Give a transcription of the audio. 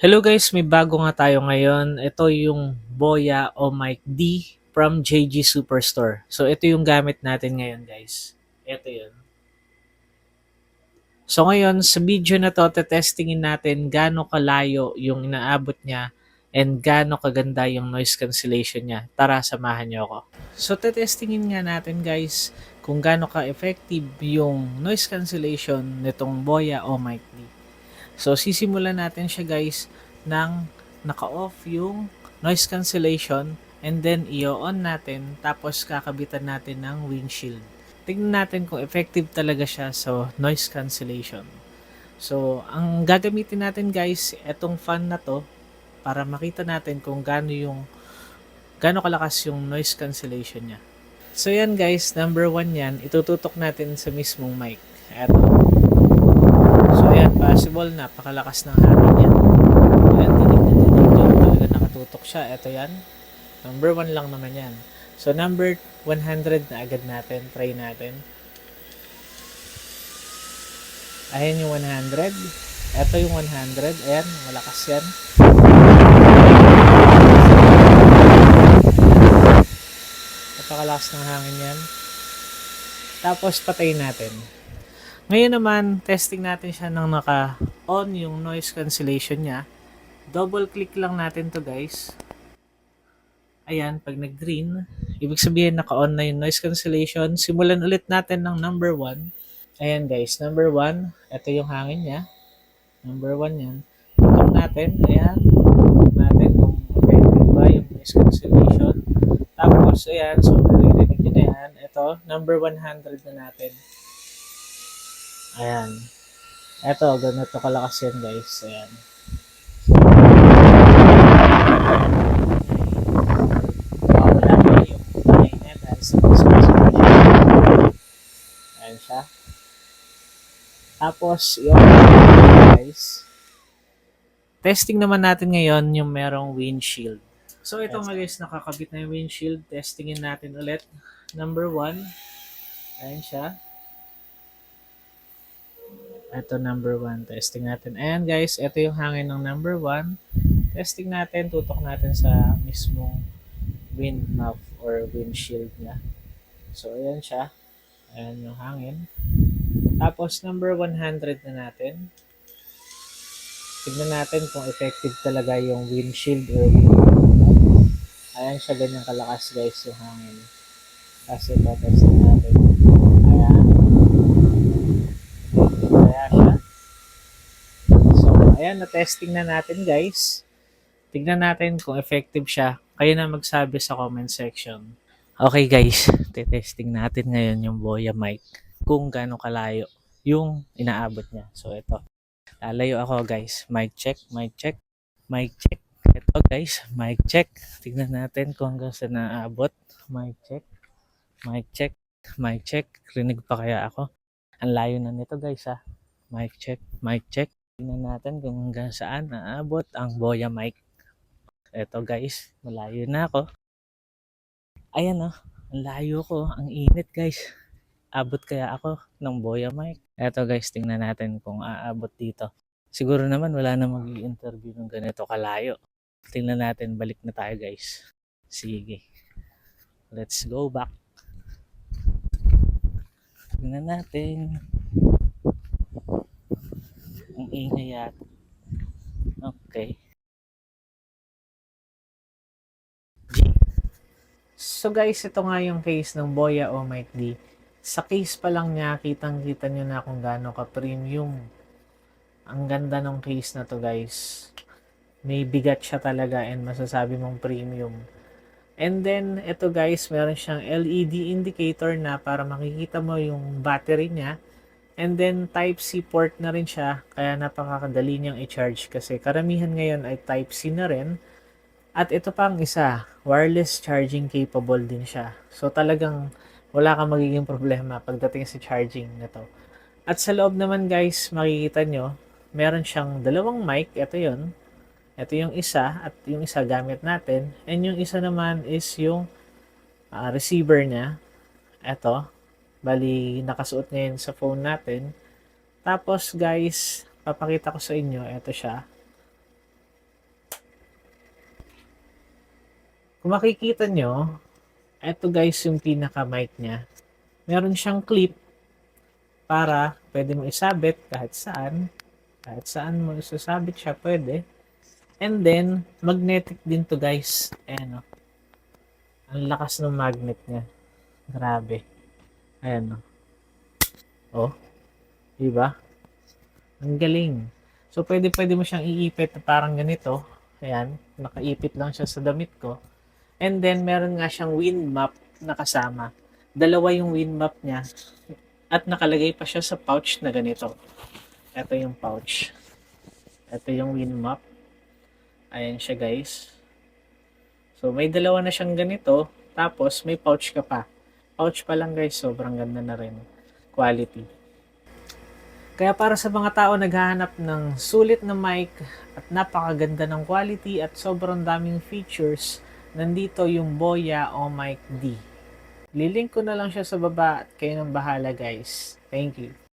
Hello guys, may bago nga tayo ngayon. Ito yung Boya o Mic D from JG Superstore. So ito yung gamit natin ngayon guys. Ito yun. So ngayon sa video na to, testingin natin gaano kalayo yung inaabot niya and gaano kaganda yung noise cancellation niya. Tara, samahan niyo ako. So testingin nga natin guys kung gaano ka-effective yung noise cancellation nitong Boya o Mic D. So, sisimulan natin siya guys ng naka-off yung noise cancellation and then i-on natin tapos kakabitan natin ng windshield. Tingnan natin kung effective talaga siya sa noise cancellation. So, ang gagamitin natin guys, etong fan na to para makita natin kung gaano kalakas yung noise cancellation niya. So yan guys, number 1 yan, itututok natin sa mismong mic. Eto. So ayan, possible, napakalakas ng hangin yan. Ayan, dinig na dinig yun. Talaga nakatutok siya. Ito yan. Number 1 lang naman yan. So number 100 na agad natin. Try natin. Ayan yung 100. Ito yung 100. Ayan, malakas yan. Napakalakas ng hangin yan. Tapos patayin natin. Ngayon naman, testing natin siya nang naka-on yung noise cancellation niya. Double click lang natin to guys. Ayan, pag nag-green, ibig sabihin naka-on na yung noise cancellation. Simulan ulit natin ng number 1. Ayan guys, number 1. Ito yung hangin niya. Number 1 yan. Tutok natin. Ayan. Tutok natin kung effective ba yung noise cancellation. Tapos, ayan. So, naririnig nyo na yan. Ito, number 100 na natin. Ayan. Ito, ganito kalakas yan guys. Ayan. Wala na yung hangin niya dahil sa noise cancellation. Ayan siya. Tapos, yung guys, testing naman natin ngayon yung merong windshield. So, ito nga guys, nakakabit na yung windshield. Testingin natin ulit. Number 1. Ayan siya. Ito number 1. Testing natin. Ayan guys, ito yung hangin ng number 1. Testing natin. Tutok natin sa mismong wind muff or windshield niya. So, ayan siya. Ayan yung hangin. Tapos, number 100 na natin. Tignan natin kung effective talaga yung windshield or wind muff. Ayan siya, ganyan kalakas guys yung hangin. Kasi ito, testing natin. Ayan. Kaya siya. So, ayan, na-testing na natin guys. Tignan natin kung effective siya. Kayo na magsabi sa comment section. Okay guys, testing natin ngayon yung Boya mic. Kung gaano kalayo yung inaabot niya. So, ito. Lalayo ako guys. Mic check, mic check, mic check. Ito guys, mic check. Tignan natin kung hanggang saan naabot. Mic check, mic check, mic check. Rinig pa kaya ako? Ang layo na nito guys ha. Mic check, mic check. Tingnan natin kung hanggang saan naabot ang Boya mic. Eto guys, malayo na ako. Ayan oh, ang layo ko. Ang init guys. Abot kaya ako ng Boya mic? Eto guys, tingnan natin kung aabot dito. Siguro naman wala na mag-i-interview ng ganito kalayo. Tingnan natin, balik na tayo guys. Sige. Let's go back. Tingnan natin. Ang ingay yata. Okay. So guys, ito nga yung case ng Boya o Mic D. Sa case pa lang niya, kitang-kita nyo na kung gaano ka-premium. Ang ganda ng case na to guys. May bigat siya talaga and masasabi mong premium. And then, ito guys, meron siyang LED indicator na para makikita mo yung battery niya. And then, Type-C port na rin siya, kaya napakakadali niyang i-charge kasi karamihan ngayon ay Type-C na rin. At ito pang isa, wireless charging capable din siya. So talagang wala kang magiging problema pagdating sa charging na to. At sa loob naman guys, makikita nyo, meron siyang dalawang mic. Ito yon. Ito yung isa at yung isa gamit natin. And yung isa naman is yung receiver niya. Ito. Bali, nakasuot ngayon sa phone natin. Tapos guys, papakita ko sa inyo, ito siya. Kung makikita nyo, eto guys yung pinaka-mic niya. Meron siyang clip para pwede mo isabit kahit saan. Kahit saan mo isasabit siya, pwede. And then, magnetic din to guys. Ayan o. Ang lakas ng magnet niya. Grabe. Ayan o. Oh, diba? Ang galing. So, pwede mo siyang iipit na parang ganito. Ayan, nakaipit lang siya sa damit ko. And then, meron nga siyang wind map na kasama. Dalawa yung wind map niya. At nakalagay pa siya sa pouch na ganito. Ito yung pouch. Ito yung wind map. Ayan siya guys. So, may dalawa na siyang ganito. Tapos, may pouch ka pa. Pouch pa lang guys, sobrang ganda na rin. Quality. Kaya para sa mga tao naghahanap ng sulit na mic at napakaganda ng quality at sobrang daming features, nandito yung Boya o Mic D. Lilink ko na lang siya sa baba at kayo nang bahala guys. Thank you.